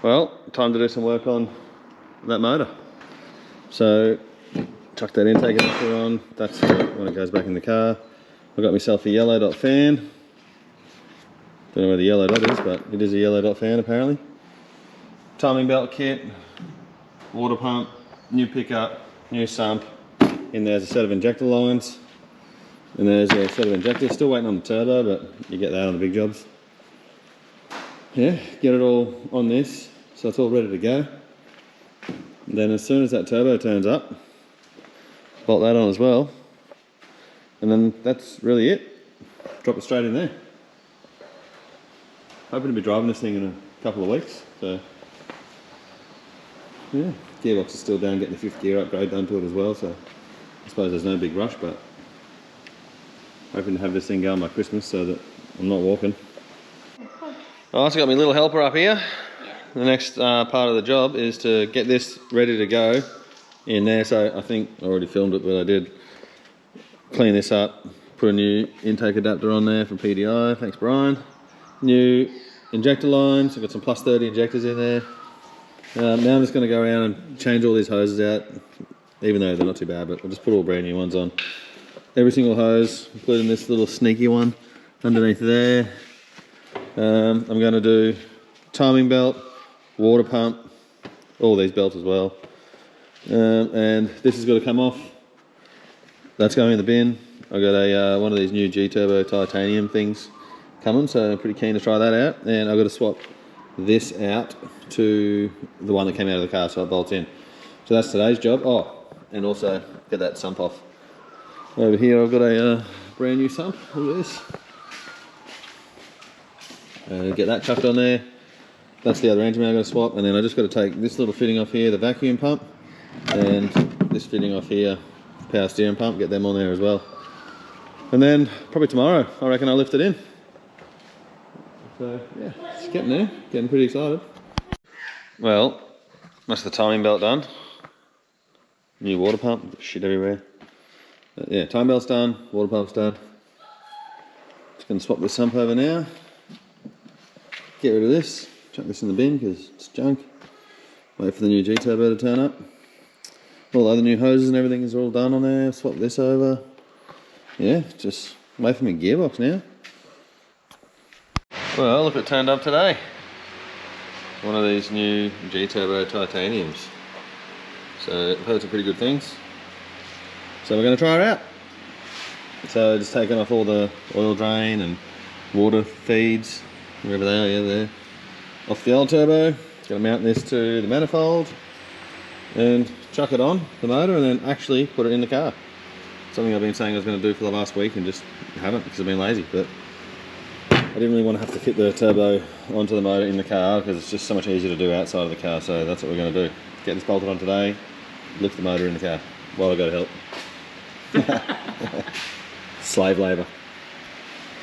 Well, time to do some work on that motor. So, chuck that intake adapter on. That's when it goes back in the car. I got myself a yellow dot fan. Don't know where the yellow dot is, but it is a yellow dot fan apparently. Timing belt kit, water pump, new pickup, new sump. In there's a set of injector lines. And there's a set of injectors. Still waiting on the turbo, but you get that on the big jobs. Yeah, get it all on this, so it's all ready to go. And then as soon as that turbo turns up, bolt that on as well. And then that's really it. Drop it straight in there. Hoping to be driving this thing in a couple of weeks. So yeah, gearbox is still down, getting the 5th gear upgrade done to it as well. So I suppose there's no big rush, but hoping to have this thing going by Christmas so that I'm not walking. I also got my little helper up here. The next part of the job is to get this ready to go in there. So I think I already filmed it, but I did clean this up, put a new intake adapter on there from PDI, thanks Brian. New injector lines, I've got some plus 30 injectors in there. Now I'm just going to go around and change all these hoses out, even though they're not too bad, but I'll just put all brand new ones on. Every single hose, including this little sneaky one underneath there. I'm going to do timing belt, water pump, all these belts as well. And this has got to come off. That's going in the bin. I've got a one of these new GTurbo titanium things coming, so I'm pretty keen to try that out. And I've got to swap this out to the one that came out of the car so it bolts in. So that's today's job. Oh, and also get that sump off. Over here I've got a brand new sump. Look at this. Get that chucked on there. That's the other engine I've got to swap, and then I just got to take this little fitting off here, the vacuum pump, and this fitting off here, power steering pump, get them on there as well. And then probably tomorrow I reckon I'll lift it in. So yeah, it's getting there, getting pretty excited. Well, that's the timing belt done. New water pump, shit everywhere. But yeah, timing belt's done, water pump's done. Just going to swap this sump over now. Get rid of this, chuck this in the bin because it's junk. Wait for the new GTurbo to turn up. All the other new hoses and everything is all done on there. Swap this over. Yeah, just wait for my gearbox now. Well, look, it turned up today. One of these new GTurbo titaniums. So I've heard some pretty good things. So we're going to try it out. So just taking off all the oil drain and water feeds. Wherever they are, yeah, there. Off the old turbo, going to mount this to the manifold and chuck it on the motor and then actually put it in the car. Something I've been saying I was going to do for the last week and just haven't because I've been lazy, but I didn't really want to have to fit the turbo onto the motor in the car because it's just so much easier to do outside of the car, so that's what we're going to do. Get this bolted on today, lift the motor in the car while I go to help. Slave labour.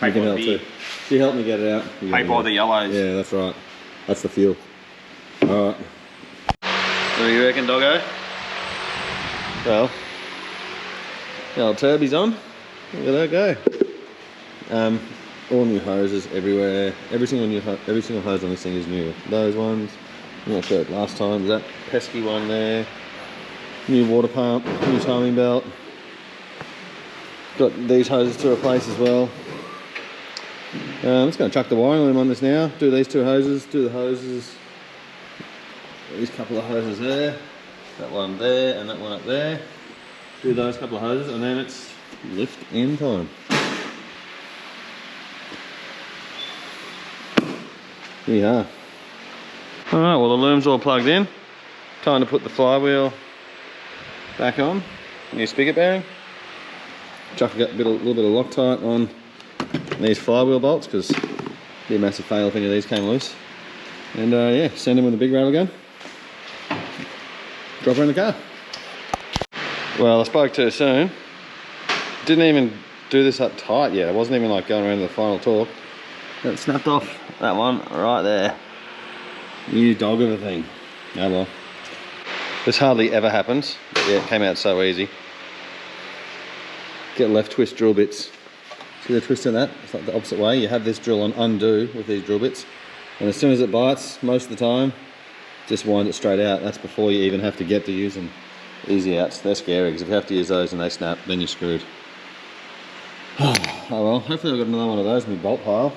You can help too. She helped me get it out. Pay by the yellows. Yeah, that's right. That's the fuel. Alright. What do you reckon, doggo? Well, the old turby's on. Look at that go. All new hoses everywhere. Every single hose on this thing is new. Those ones, I'm not sure last time. There's that pesky one there. New water pump, new timing belt. Got these hoses to replace as well. I'm just going to chuck the wiring loom on this now, do these two hoses, do the hoses, these couple of hoses there, that one there and that one up there, do those couple of hoses and then it's lift in time. Here we are. Alright, well the loom's all plugged in, time to put the flywheel back on, new spigot bearing, chuck a little bit of Loctite on these flywheel bolts because it'd be a massive fail if any of these came loose. And yeah, send them with a big rattle gun. Drop her in the car. Well, I spoke too soon. Didn't even do this up tight yet. I wasn't even like going around to the final torque. It snapped off that one right there. You dog of a thing. Oh well. This hardly ever happens, but yeah, it came out so easy. Get left twist drill bits. See the twist in that? It's like the opposite way. You have this drill on undo with these drill bits. And as soon as it bites, most of the time, just wind it straight out. That's before you even have to get to using easy outs. They're scary because if you have to use those and they snap, then you're screwed. Oh well, hopefully I've got another one of those in my bolt pile.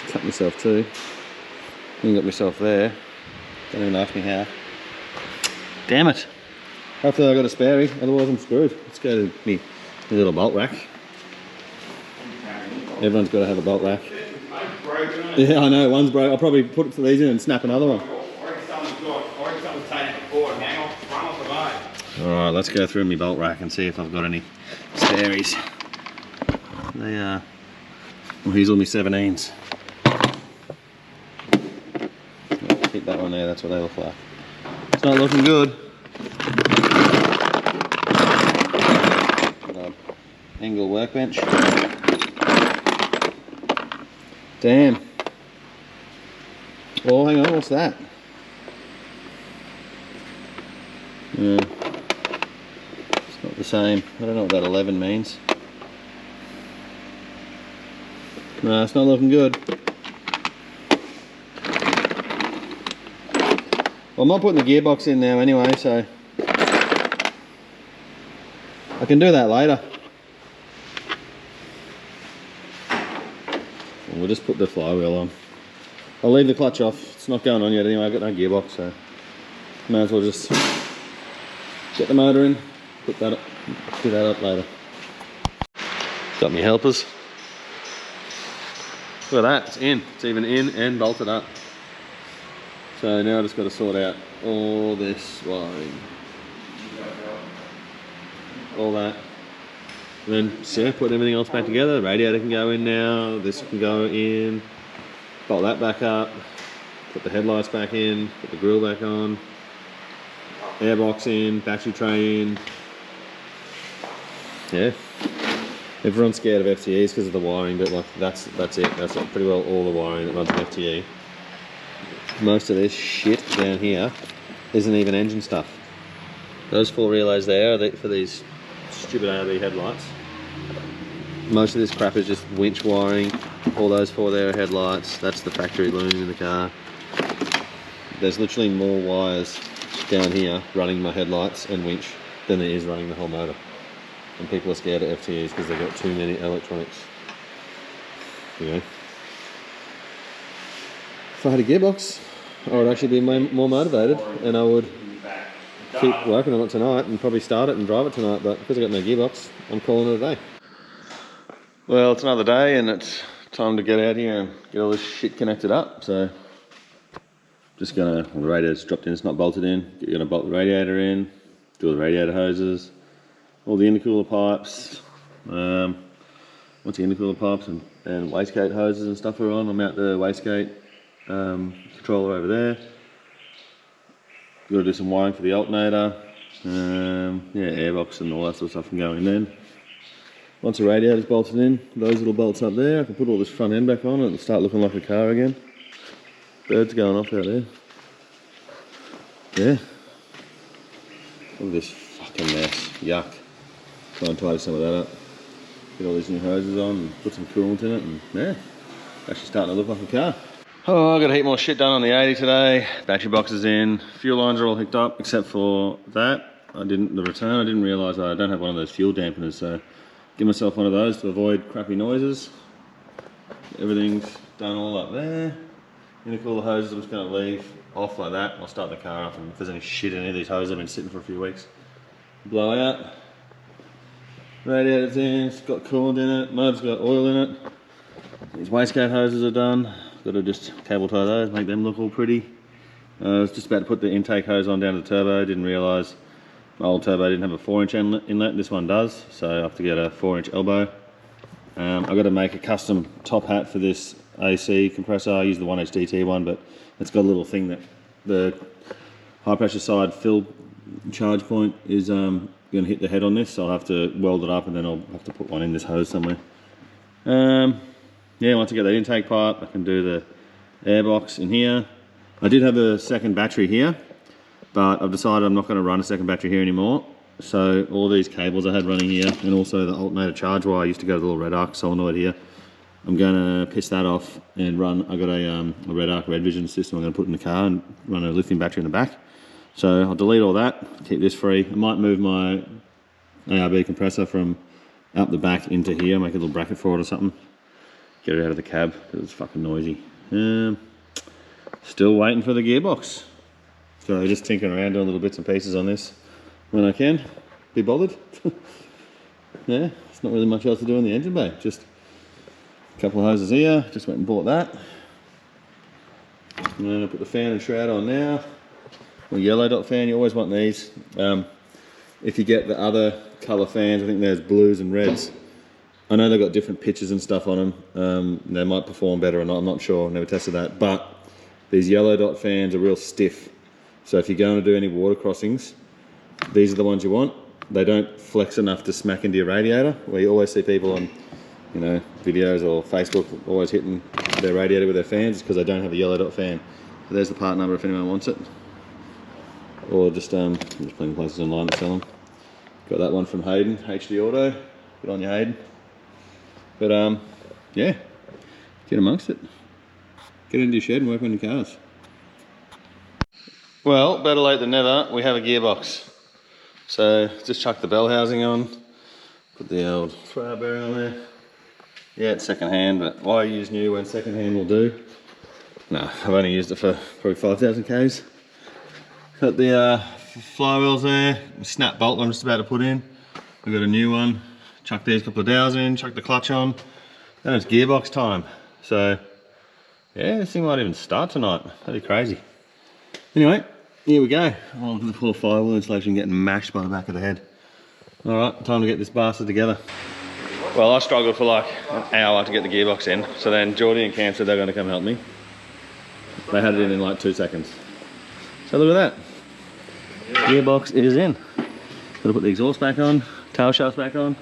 Cut myself too. Then got myself there. Don't even ask me how. Damn it. Hopefully I've got a sparey, otherwise I'm screwed. Let's go to my little bolt rack. Everyone's got to have a bolt rack. Yeah, I know, one's broke. I'll probably put these in and snap another one. Alright, let's go through my bolt rack and see if I've got any sparies. They are... Well, here's all my 17s. Keep that one there, that's what they look like. It's not looking good. Angle workbench. Damn. Oh, hang on, what's that? Yeah. It's not the same. I don't know what that 11 means. No, it's not looking good. Well, I'm not putting the gearbox in now anyway, so I can do that later. We'll just put the flywheel on. I'll leave the clutch off. It's not going on yet anyway. I've got no gearbox, so may as well just get the motor in, put that up, do that up later. Got me helpers. Look at that, it's in. It's even in and bolted up. So now I just got to sort out all this wiring. All that. And then yeah, put everything else back together. The radiator can go in now, this can go in. Bolt that back up. Put the headlights back in, put the grille back on. Airbox in, battery tray in. Yeah. Everyone's scared of FTEs because of the wiring, but like that's it. That's like pretty well all the wiring that runs an FTE. Most of this shit down here isn't even engine stuff. Those 4 relays there are for these stupid ARB headlights. Most of this crap is just winch wiring. All those 4 there are headlights. That's the factory loom in the car. There's literally more wires down here running my headlights and winch than there is running the whole motor. And people are scared of FTEs because they've got too many electronics. You know. If I had a gearbox, I would actually be more motivated and I would keep working on it tonight and probably start it and drive it tonight, but because I've got no gearbox, I'm calling it a day. Well, it's another day and it's time to get out here and get all this shit connected up, so just gonna, well, the radiator's dropped in, it's not bolted in, you're gonna bolt the radiator in, do all the radiator hoses, all the intercooler pipes, once the intercooler pipes and wastegate hoses and stuff are on, I'll mount the wastegate controller over there. Got to do some wiring for the alternator, yeah, airbox and all that sort of stuff can go in then. Once the radiator's bolted in, those little bolts up there, I can put all this front end back on and it'll start looking like a car again. Birds going off out there. Yeah. Look at this fucking mess. Yuck. Try and tidy some of that up. Get all these new hoses on and put some coolant in it and yeah, actually starting to look like a car. Oh, I've got a heap more shit done on the 80 today. Battery box is in. Fuel lines are all hooked up except for that. The return, I didn't realise I don't have one of those fuel dampeners, so give myself one of those to avoid crappy noises. Everything's done all up there. Intercooler hoses I'm just going to leave off like that. I'll start the car up and if there's any shit in any of these hoses, I've been sitting for a few weeks. Blow out. Radiator's in, it's got coolant in it, motor's got oil in it. These wastegate hoses are done. Got to just cable tie those, make them look all pretty. I was just about to put the intake hose on down to the turbo, didn't realise my old turbo didn't have a 4-inch inlet, this one does, so I have to get a 4-inch elbow. I've got to make a custom top hat for this AC compressor. I use the 1HDFTE one, but it's got a little thing that the high pressure side fill charge point is going to hit the head on this, so I'll have to weld it up and then I'll have to put one in this hose somewhere. Yeah, once I get that intake pipe, I can do the airbox in here. I did have a second battery here, but I've decided I'm not going to run a second battery here anymore. So all these cables I had running here, and also the alternator charge wire, I used to go to the little red arc solenoid here. I'm going to piss that off and run. I got a red arc red vision system I'm going to put in the car and run a lithium battery in the back. So I'll delete all that, keep this free. I might move my ARB compressor from out the back into here, make a little bracket for it or something. Get it out of the cab because it's fucking noisy. Still waiting for the gearbox. So just tinkering around doing little bits and pieces on this when I can. Be bothered. Yeah, it's not really much else to do in the engine bay. Just a couple of hoses here. Just went and bought that. And then I put the fan and shroud on now. A yellow dot fan, you always want these. If you get the other colour fans, I think there's blues and reds. I know they've got different pitches and stuff on them. They might perform better or not, I'm not sure, never tested that. But these yellow dot fans are real stiff. So if you're going to do any water crossings, these are the ones you want. They don't flex enough to smack into your radiator, where you always see people on, you know, videos or Facebook always hitting their radiator with their fans because they don't have a yellow dot fan. So there's the part number if anyone wants it. Or just plenty of places online that sell them. Got that one from Hayden, HD Auto. Good on you, Hayden. But yeah, get amongst it. Get into your shed and work on your cars. Well, better late than never, we have a gearbox. So just chuck the bell housing on, put the old throw bearing on there. Yeah, it's second hand, but why use new when second hand will do? No, I've only used it for probably 5,000 Ks. Got the flywheels there, snap bolt I'm just about to put in. We've got a new one. Chuck these couple of dowels in, chuck the clutch on, and it's gearbox time. So yeah, this thing might even start tonight. That'd be crazy. Anyway, here we go. Oh, look at the poor firewall insulation getting mashed by the back of the head. All right, time to get this bastard together. Well, I struggled for like an hour to get the gearbox in. So then Geordie and Cam said they're going to come help me. They had it in like 2 seconds. So look at that. Gearbox is in. Got to put the exhaust back on, tail shafts back on,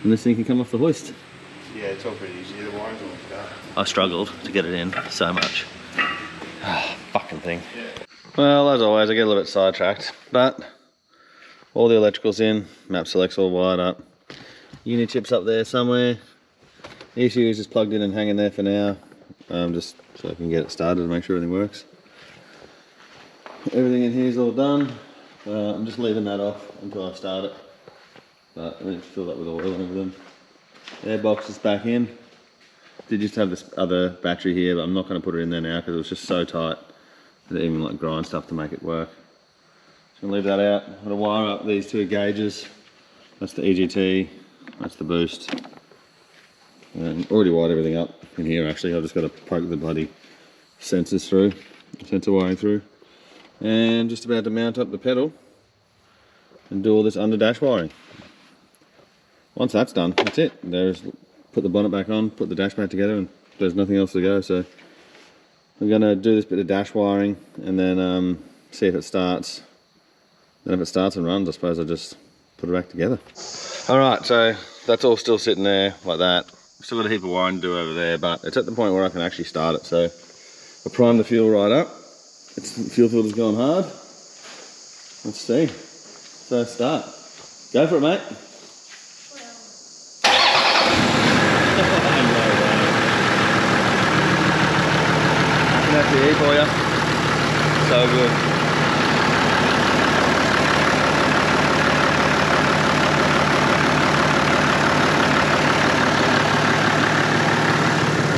and this thing can come off the hoist. Yeah, it's all pretty easy. The wiring's all start. I struggled to get it in so much. Fucking thing. Yeah. Well, as always, I get a little bit sidetracked, but all the electricals in, map select's all wired up. Unichip's up there somewhere. The ECU is just plugged in and hanging there for now, just so I can get it started and make sure everything works. Everything in here is all done. I'm just leaving that off until I start it. But I'm going to fill that with oil and everything. Airbox is back in. Did just have this other battery here, but I'm not going to put it in there now because it was just so tight. I didn't even like grind stuff to make it work. Just going to leave that out. I'm going to wire up these 2 gauges. That's the EGT, that's the boost. And already wired everything up in here actually. I've just got to poke the bloody sensors through, sensor wiring through. And just about to mount up the pedal and do all this under dash wiring. Once that's done, that's it. There's put the bonnet back on, put the dash back together, and there's nothing else to go. So I'm going to do this bit of dash wiring and then see if it starts. Then if it starts and runs, I suppose I'll just put it back together. Alright, so that's all still sitting there like that. Still got a heap of wiring to do over there, but it's at the point where I can actually start it. So I'll prime the fuel right up. The fuel filter's gone hard. Let's see. So start. Go for it, mate. FTE for you. So good.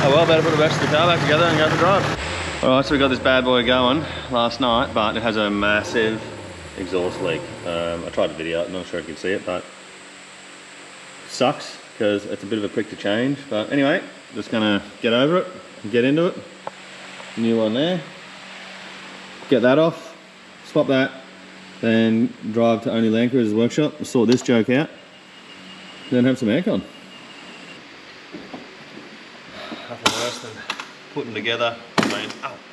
Oh well, better put the rest of the car back together and go for a drive. Alright, so we got this bad boy going last night, but it has a massive exhaust leak. I tried to video it, I'm not sure if you can see it, but it sucks because it's a bit of a prick to change. But anyway, just gonna get over it and get into it. New one there. Get that off, swap that, then drive to Only Land Cruiser's workshop, sort this joke out, then have some aircon. Nothing worse than putting together,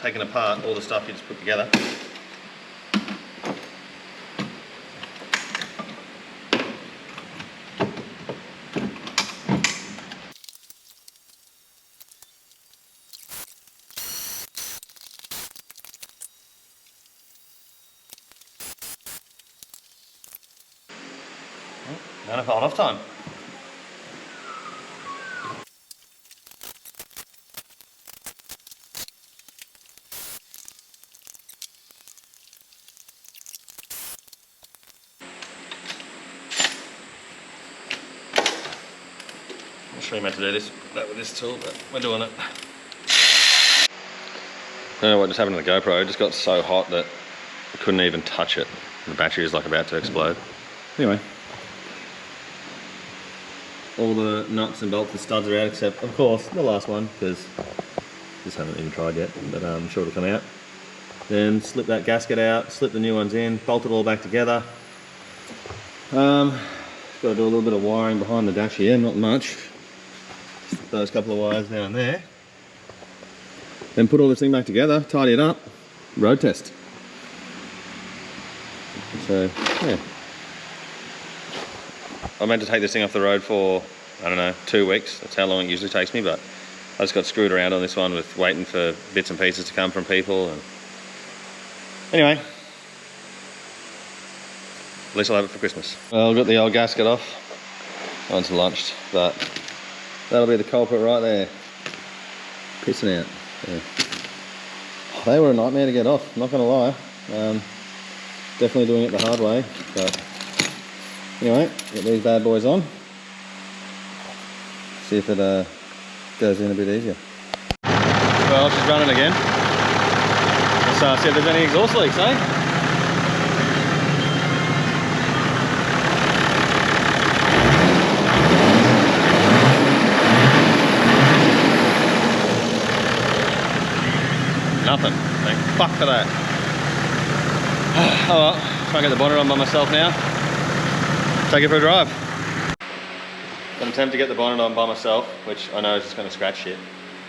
taking apart all the stuff you just put together. Not enough on-off time. sure you meant to do that with this tool, but we're doing it. I don't know what just happened to the GoPro. It just got so hot that I couldn't even touch it. The battery is like about to explode. Anyway, all the nuts and bolts and studs are out, except of course the last one, because just haven't even tried yet, but I'm sure it'll come out. Then slip that gasket out, slip the new ones in, bolt it all back together. Got to do a little bit of wiring behind the dash here, not much. Just those couple of wires down there. Then put all this thing back together, tidy it up, road test. So, yeah. I meant to take this thing off the road for, I don't know, 2 weeks. That's how long it usually takes me, but I just got screwed around on this one with waiting for bits and pieces to come from people. And anyway, at least I'll have it for Christmas. Well, I've got the old gasket off. Mine's launched, but that'll be the culprit right there. Pissing out. Yeah. They were a nightmare to get off, not gonna lie. Definitely doing it the hard way, but anyway, get these bad boys on. See if it goes in a bit easier. Well, she's running again. Let's see if there's any exhaust leaks, eh? Nothing. Thank fuck for that. Oh well, try and get the bonnet on by myself now. Take it for a drive. Gonna attempt to get the bonnet on by myself, which I know is just gonna scratch shit.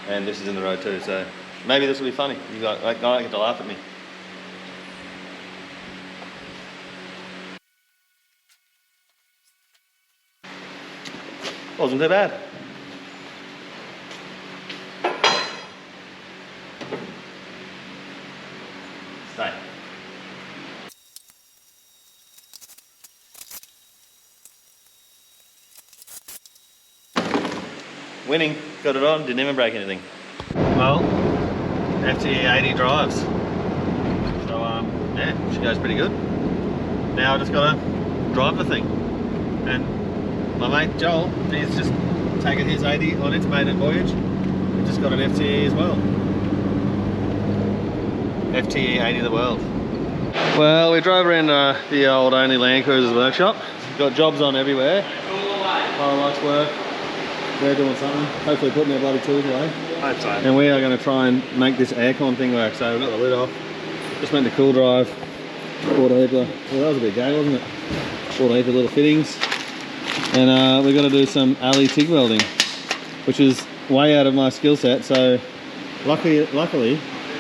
And this is in the road too, so maybe this will be funny. You guys might get to laugh at me. Wasn't too bad. Stay. Winning, got it on, didn't even break anything. Well, FTE 80 drives. So yeah, she goes pretty good. Now I just gotta drive the thing. And my mate Joel, he's just taken his 80 on its maiden voyage. He just got an FTE as well. FTE 80 the world. Well, we drove around the old Only Land Cruiser's workshop. Got jobs on everywhere. Highlights work. They're doing something. Hopefully putting their bloody tools away. Hope so. And we are going to try and make this aircon thing work. So we've got the lid off. Just went to cool drive. Bought a heap of, well, that was a big gag, wasn't it? Bought a heap of little fittings. And we're going to do some alley TIG welding, which is way out of my skill set. So luckily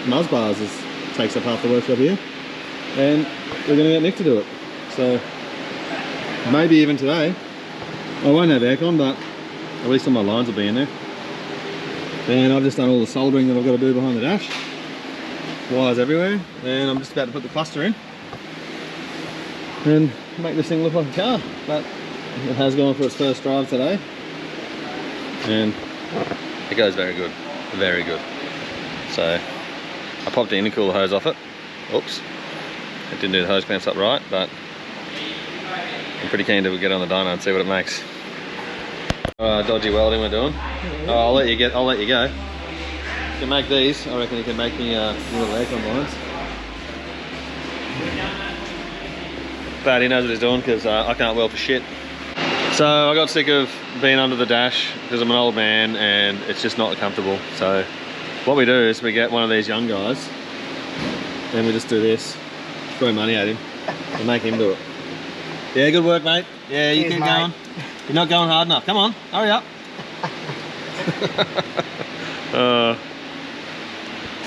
Muzzbars takes up half the workshop here. And we're going to get Nick to do it. So maybe even today. I won't have aircon, but at least all my lines will be in there. And I've just done all the soldering that I've got to do behind the dash. Wires everywhere. And I'm just about to put the cluster in and make this thing look like a car. But it has gone for its first drive today. And it goes very good. Very good. So I popped the intercooler hose off it. Oops. It didn't do the hose clamps up right, but I'm pretty keen to get on the dyno and see what it makes. Dodgy welding we're doing. I'll let you go. You can make these. I reckon you can make me little aircon lines. But he knows what he's doing because I can't weld for shit. So I got sick of being under the dash because I'm an old man and it's just not comfortable. So what we do is we get one of these young guys and we just do this, throw money at him and make him do it. Yeah, good work, mate. Yeah, you keep going. You're not going hard enough. Come on, hurry up.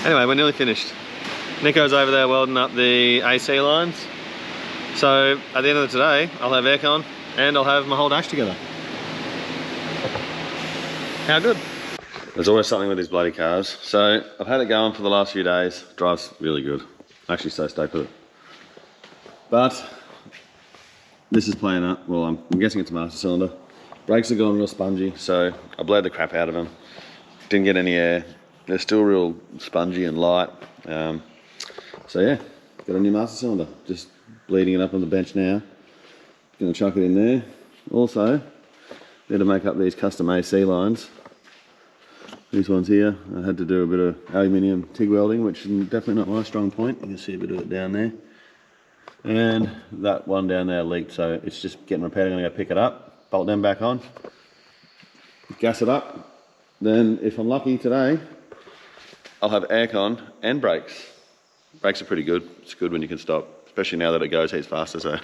Anyway, we're nearly finished. Nico's over there welding up the AC lines. So at the end of the day, I'll have aircon and I'll have my whole dash together. How good? There's always something with these bloody cars. So I've had it going for the last few days. Drives really good. I'm actually so stoked with it. But this is playing up. Well, I'm guessing it's a master cylinder. Brakes are going real spongy, so I blowed the crap out of them. Didn't get any air. They're still real spongy and light. So yeah, got a new master cylinder. Just bleeding it up on the bench now. Gonna chuck it in there. Also, Need to make up these custom AC lines. These ones here, I had to do a bit of aluminium TIG welding, which is definitely not my strong point. You can see a bit of it down there. And that one down there leaked, so it's just getting repaired. I'm going to go pick it up, bolt them back on, gas it up. Then, if I'm lucky today, I'll have aircon and brakes. Brakes are pretty good. It's good when you can stop, especially now that it goes heaps faster, so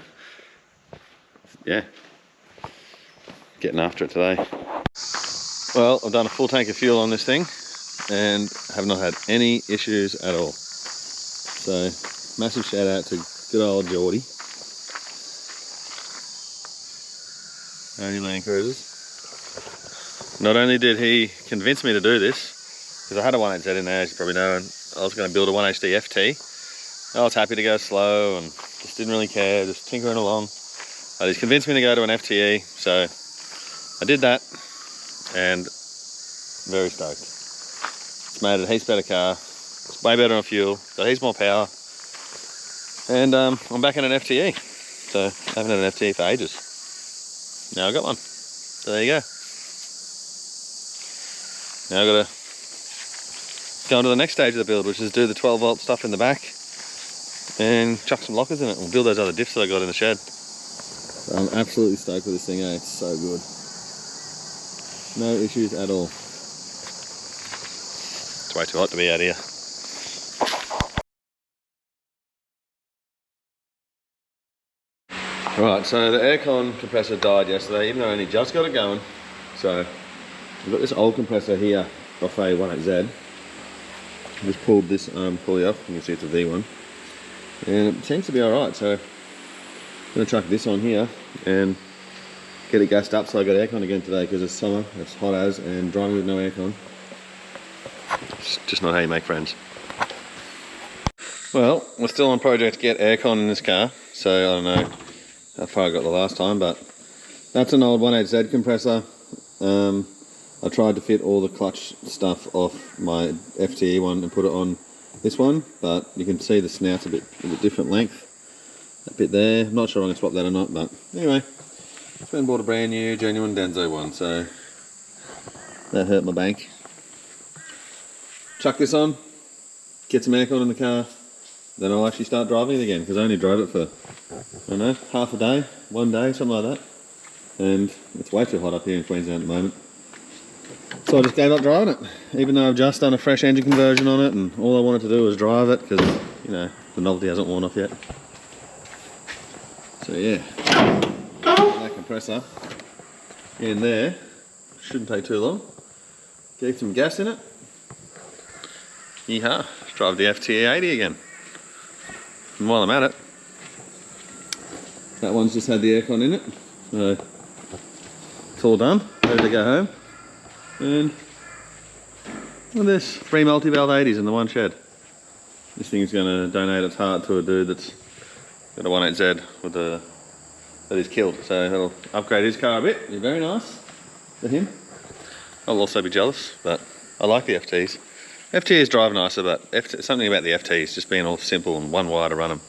yeah. Getting after it today. Well, I've done a full tank of fuel on this thing and have not had any issues at all. So, massive shout out to good old Geordie. Only Land Cruisers. Not only did he convince me to do this, because I had a 1HZ in there, as you probably know, and I was going to build a 1HDFTE. I was happy to go slow and just didn't really care, just tinkering along. But he's convinced me to go to an FTE, so I did that. And very stoked. It's made a heaps better car. It's way better on fuel. Got heaps more power. And I'm back in an FTE. So I haven't had an FTE for ages. Now I got one. So there you go. Now I've got to go on to the next stage of the build, which is do the 12 volt stuff in the back and chuck some lockers in it. We'll build those other diffs that I got in the shed. I'm absolutely stoked with this thing, eh? It's so good. No issues at all. It's way too hot to be out here. Right, so the aircon compressor died yesterday, even though I only just got it going. So I've got this old compressor here off a 1HZ. I just pulled this pulley off. You can see it's a V1. And it seems to be alright, so I'm going to chuck this on here and get it gassed up so I got aircon again today because it's summer, it's hot as, and driving with no aircon. It's just not how you make friends. Well, we're still on project to get aircon in this car, so I don't know how far I got the last time, but that's an old 1HZ compressor. I tried to fit all the clutch stuff off my FTE one and put it on this one, but you can see the snout's a bit different length. That bit there, I'm not sure I'm going to swap that or not, but anyway. Just went and bought a brand new genuine Denso one, so that hurt my bank. Chuck this on, get some aircon in the car, then I'll actually start driving it again, because I only drove it for, I don't know, half a day, one day, something like that. And it's way too hot up here in Queensland at the moment. So I just gave up driving it, even though I've just done a fresh engine conversion on it, and all I wanted to do was drive it, because, you know, the novelty hasn't worn off yet. So yeah. Compressor in there, shouldn't take too long. Get some gas in it. Yeehaw, let's drive the FTE 80 again. And while I'm at it, that one's just had the aircon in it, so it's all done, ready to go home. And look at this, 3 multi-valve 80s in the one shed. This thing's going to donate its heart to a dude that's got a 1HZ with a that he's killed, so it'll upgrade his car a bit. It'll be very nice for him. I'll also be jealous, but I like the FTs. FTs drive nicer, but something about the FTs just being all simple and one wire to run them.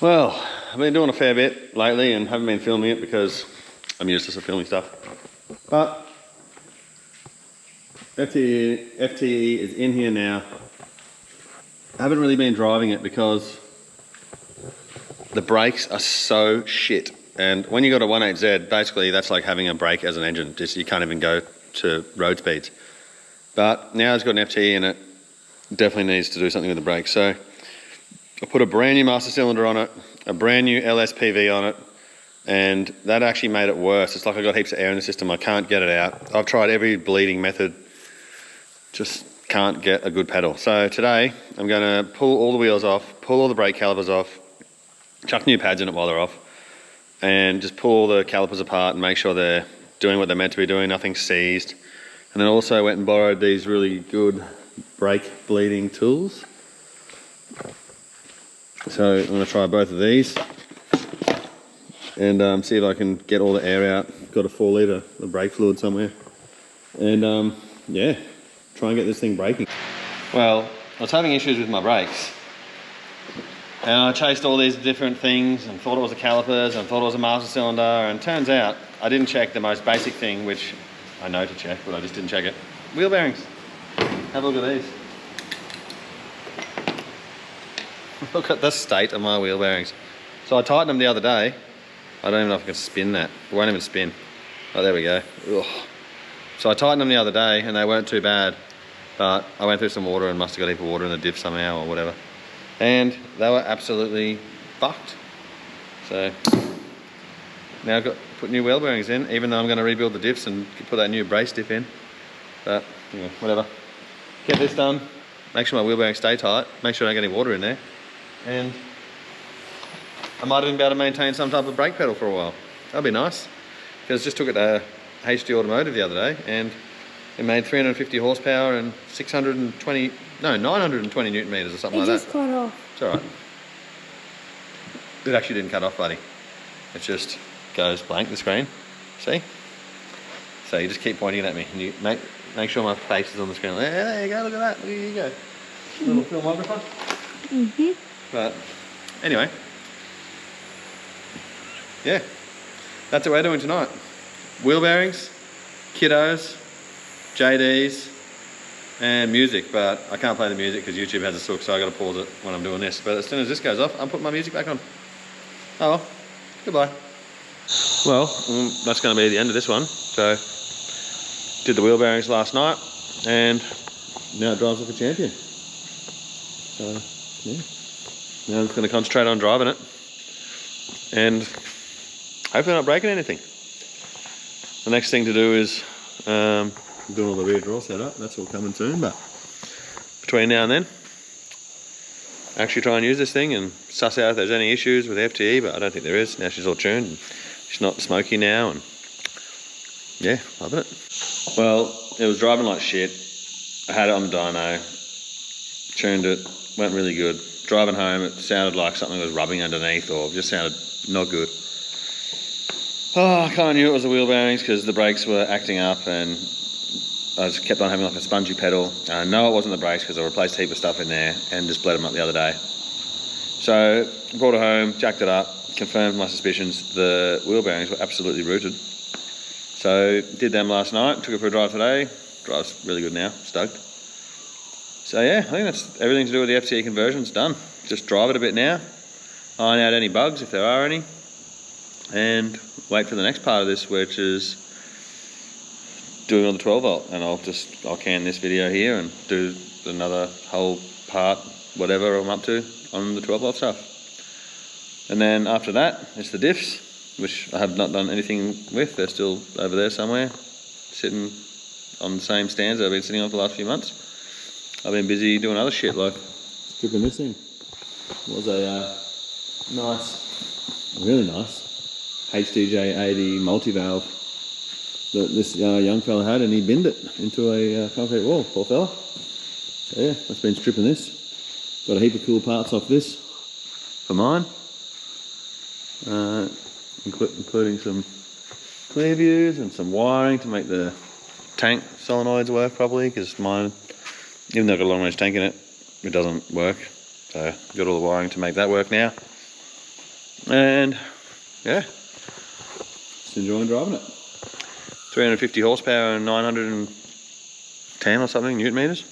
Well, I've been doing a fair bit lately and haven't been filming it because I'm useless at filming stuff. But FTE is in here now. I haven't really been driving it because the brakes are so shit, and when you got a 1HZ, basically that's like having a brake as an engine. Just you can't even go to road speeds. But now it's got an FTE in it, definitely needs to do something with the brakes. So I put a brand new master cylinder on it, a brand new LSPV on it, and that actually made it worse. It's like I got heaps of air in the system. I can't get it out. I've tried every bleeding method, just can't get a good pedal. So today I'm going to pull all the wheels off, pull all the brake calipers off, chuck new pads in it while they're off, and just pull all the calipers apart and make sure they're doing what they're meant to be doing, nothing's seized. And then also went and borrowed these really good brake bleeding tools. So I'm going to try both of these and see if I can get all the air out. Got a 4 litre of brake fluid somewhere. And yeah, try and get this thing braking. Well, I was having issues with my brakes. And I chased all these different things and thought it was the calipers and thought it was a master cylinder, and turns out I didn't check the most basic thing, which I know to check, but I just didn't check it. Wheel bearings. Have a look at these. Look at the state of my wheel bearings. So I tightened them the other day. I don't even know if I can spin that. It won't even spin. Oh, there we go. Ugh. So I tightened them the other day and they weren't too bad. But I went through some water and must have got a heap of water in the diff somehow or whatever. And they were absolutely fucked. So now I've got to put new wheel bearings in, even though I'm going to rebuild the diffs and put that new brace diff in. But anyway, whatever. Get this done. Make sure my wheel bearings stay tight. Make sure I don't get any water in there. And I might even be able to maintain some type of brake pedal for a while. That'd be nice. Because I just took it to HD Automotive the other day and it made 350 horsepower and 920 newton meters or something like that. It just cut off. It's alright. It actually didn't cut off, buddy. It just goes blank, the screen. See? So you just keep pointing it at me and you make sure my face is on the screen. There you go, look at that. There you go. Little film microphone. Mm-hmm. But anyway. Yeah. That's what we're doing tonight. Wheel bearings, kiddos, JDs, and music, but I can't play the music because YouTube has a sook, so I got to pause it when I'm doing this. But as soon as this goes off, I'm putting my music back on. Oh well, goodbye. Well, that's going to be the end of this one. So, did the wheel bearings last night, and now it drives like a champion. So, yeah. Now I'm just going to concentrate on driving it, and hopefully not breaking anything. The next thing to do is doing all the rear draw setup. That's all coming soon, but between now and then, actually try and use this thing and suss out if there's any issues with FTE, but I don't think there is. Now she's all tuned and she's not smoky now, and yeah, loving it. Well, it was driving like shit. I had it on the dyno, tuned it, went really good. Driving home, it sounded like something was rubbing underneath, or just sounded not good. Oh, I kind of knew it was the wheel bearings because the brakes were acting up and I just kept on having like a spongy pedal. No, it wasn't the brakes because I replaced a heap of stuff in there and just bled them up the other day. So, brought it home, jacked it up, confirmed my suspicions. The wheel bearings were absolutely rooted. So, did them last night, took it for a drive today. Drives really good now, stoked. So yeah, I think that's everything to do with the FTE conversion's done. Just drive it a bit now, iron out any bugs if there are any, and wait for the next part of this, which is doing all the 12 volt. And I'll can this video here and do another whole part, whatever I'm up to on the 12 volt stuff. And then after that, it's the diffs, which I have not done anything with. They're still over there somewhere, sitting on the same stands that I've been sitting on for the last few months. I've been busy doing other shit like stripping this thing. It was a nice, really nice HDJ80 multi-valve that this young fella had, and he binned it into a concrete wall, poor fella. So yeah, I've been stripping this. Got a heap of cool parts off this for mine, including some clear views and some wiring to make the tank solenoids work properly, because mine, even though I've got a long range tank in it, it doesn't work. So I've got all the wiring to make that work now. And yeah, just enjoying driving it. 350 horsepower and 910 or something newton meters.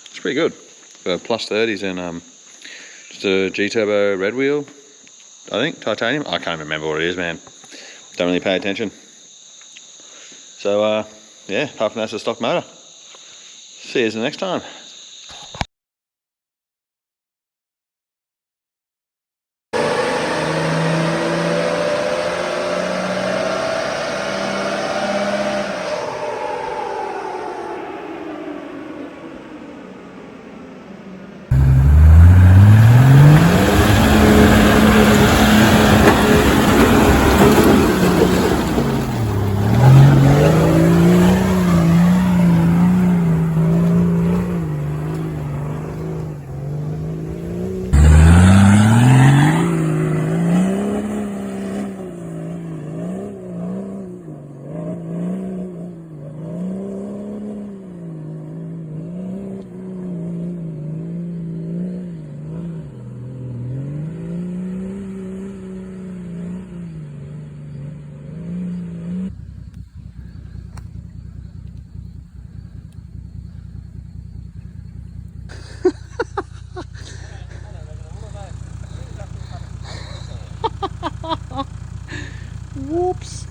It's pretty good for plus 30s and just a GTurbo red wheel, I think, titanium. I can't remember what it is, man. Don't really pay attention. So yeah, apart from that, it's a stock motor. See you next time. Whoops.